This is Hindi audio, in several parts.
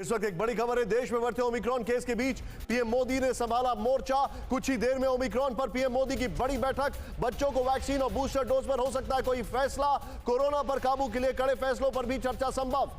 इस वक्त एक बड़ी खबर है। देश में बढ़ते ओमिक्रॉन केस के बीच पीएम मोदी ने संभाला मोर्चा। कुछ ही देर में ओमिक्रॉन पर पीएम मोदी की बड़ी बैठक। बच्चों को वैक्सीन और बूस्टर डोज पर हो सकता है कोई फैसला। कोरोना पर काबू के लिए कड़े फैसलों पर भी चर्चा संभव।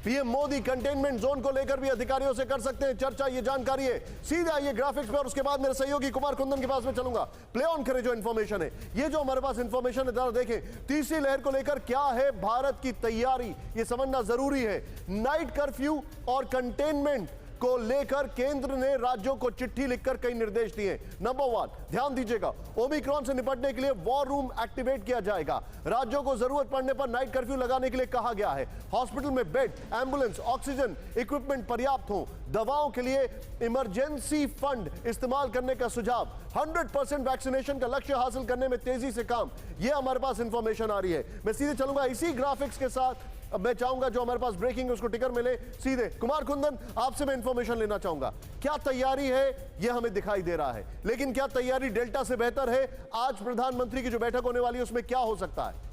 पीएम मोदी कंटेनमेंट जोन को लेकर भी अधिकारियों से कर सकते हैं चर्चा, ये जानकारी है। सीधे आइए ग्राफिक्स पे और उसके बाद मेरे सहयोगी कुमार कुंदन के पास में चलूंगा। प्ले ऑन करें जो इंफॉर्मेशन है, ये जो हमारे पास इंफॉर्मेशन है, जरा देखें तीसरी लहर को लेकर क्या है भारत की तैयारी, ये समझना जरूरी है। नाइट कर्फ्यू और कंटेनमेंट को लेकर केंद्र ने राज्यों को चिट्ठी लिखकर कई निर्देश दिए। नंबर 1, ध्यान दीजिएगा, ओमिक्रॉन से निपटने के लिए वॉर रूम एक्टिवेट किया जाएगा। राज्यों को जरूरत पड़ने पर नाइट कर्फ्यू लगाने के लिए कहा गया है। हॉस्पिटल में बेड, एम्बुलेंस, ऑक्सीजन इक्विपमेंट पर्याप्त हो। दवाओं के लिए इमरजेंसी फंड इस्तेमाल करने का सुझाव। 100% वैक्सीनेशन का लक्ष्य हासिल करने में तेजी से काम, यह हमारे पास इंफॉर्मेशन आ रही है। मैं सीधे चलूंगा इसी ग्राफिक्स के साथ। अब मैं चाहूंगा जो हमारे पास ब्रेकिंग है उसको टिकर मिले। सीधे कुमार कुंदन, आपसे मैं इंफॉर्मेशन लेना चाहूंगा, क्या तैयारी है यह हमें दिखाई दे रहा है, लेकिन क्या तैयारी डेल्टा से बेहतर है? आज प्रधानमंत्री की जो बैठक होने वाली है उसमें क्या हो सकता है?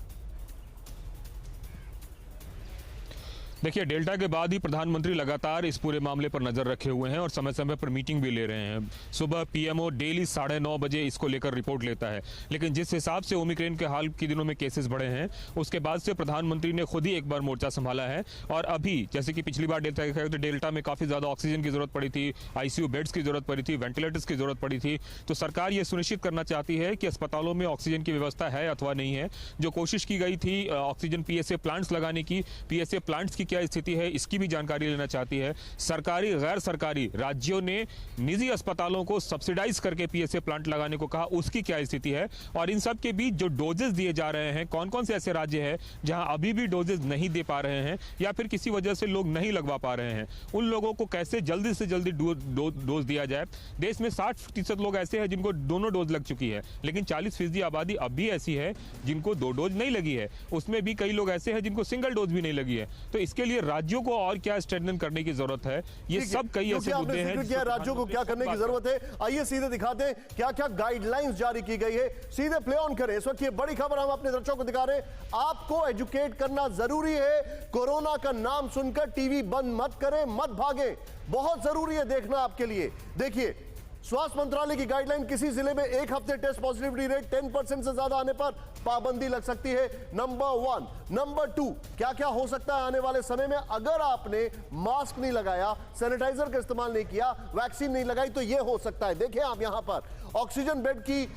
देखिए, डेल्टा के बाद ही प्रधानमंत्री लगातार इस पूरे मामले पर नजर रखे हुए हैं और समय समय पर मीटिंग भी ले रहे हैं। सुबह पीएमओ डेली 9:30 बजे इसको लेकर रिपोर्ट लेता है, लेकिन जिस हिसाब से ओमिक्रॉन के हाल के दिनों में केसेस बढ़े हैं उसके बाद से प्रधानमंत्री ने खुद ही एक बार मोर्चा संभाला है। और अभी जैसे कि पिछली बार डेल्टा में काफ़ी ज़्यादा ऑक्सीजन की जरूरत पड़ी थी, आईसीयू बेड्स की जरूरत पड़ी थी, वेंटिलेटर्स की जरूरत पड़ी थी, तो सरकार ये सुनिश्चित करना चाहती है कि अस्पतालों में ऑक्सीजन की व्यवस्था है अथवा नहीं है। जो कोशिश की गई थी ऑक्सीजन पीएसए प्लांट्स लगाने की, पीएसए प्लांट्स की क्या स्थिति है इसकी भी जानकारी लेना चाहती है। सरकारी गैर सरकारी राज्यों ने निजी अस्पतालों को सब्सिडाइज करके पीएसए प्लांट लगाने को कहा, उसकी क्या स्थिति है? और इन सब के बीच जो डोजेस दिए जा रहे हैं, कौन कौन से ऐसे राज्य हैं जहां अभी भी डोजेस नहीं दे पा रहे हैं या फिर किसी वजह से लोग नहीं लगवा पा रहे हैं, उन लोगों को कैसे जल्दी से जल्दी डोज दिया जाए। देश में 60% लोग ऐसे हैं जिनको दोनों डोज लग चुकी है, लेकिन 40% आबादी अब भी ऐसी है जिनको 2 डोज नहीं लगी है। उसमें भी कई लोग ऐसे हैं जिनको सिंगल डोज भी नहीं लगी है। तो इसके लिए राज्यों को और क्या स्ट्रेंथन करने की जरूरत है, ये सब कई ऐसे मुद्दे हैं। राज्यों को क्या करने की जरूरत है, आइए सीधे दिखाते हैं क्या क्या गाइडलाइंस जारी की गई है। सीधे प्ले ऑन करें। इस वक्त ये बड़ी खबर हम अपने दर्शकों को दिखा रहे हैं। आपको एजुकेट करना जरूरी है। कोरोना का नाम सुनकर टीवी बंद मत करें, मत भागें, बहुत जरूरी है देखना आपके लिए। देखिए, स्वास्थ्य मंत्रालय की गाइडलाइन, किसी जिले में 1 हफ्ते टेस्ट पॉजिटिविटी रेट 10% से ज्यादा आने पर पाबंदी लग सकती है। नंबर 1। नंबर 2, क्या क्या हो सकता है आने वाले समय में? अगर आपने मास्क नहीं लगाया, सैनिटाइजर का इस्तेमाल नहीं किया, वैक्सीन नहीं लगाई, तो यह हो सकता है। देखिए आप यहां पर ऑक्सीजन बेड की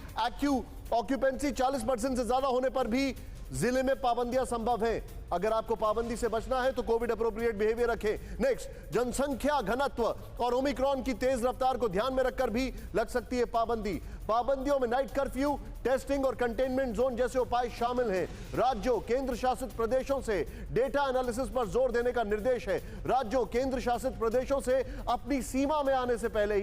ऑक्यूपेंसी 40% से ज्यादा होने पर भी जिले में पाबंदियां संभव है। अगर आपको पाबंदी से बचना है तो कोविड अप्रोप्रिएट बिहेवियर रखें। नेक्स्ट, जनसंख्या घनत्व और ओमिक्रॉन की तेज रफ्तार को ध्यान में रखकर भी लग सकती है पाबंदी। पाबंदियों में नाइट कर्फ्यू, टेस्टिंग और कंटेनमेंट जोन जैसे उपाय शामिल हैं। राज्यों केंद्र शासित प्रदेशों से डेटा एनालिसिस पर जोर देने का निर्देश है। राज्यों केंद्र शासित प्रदेशों से अपनी सीमा में आने से पहले ही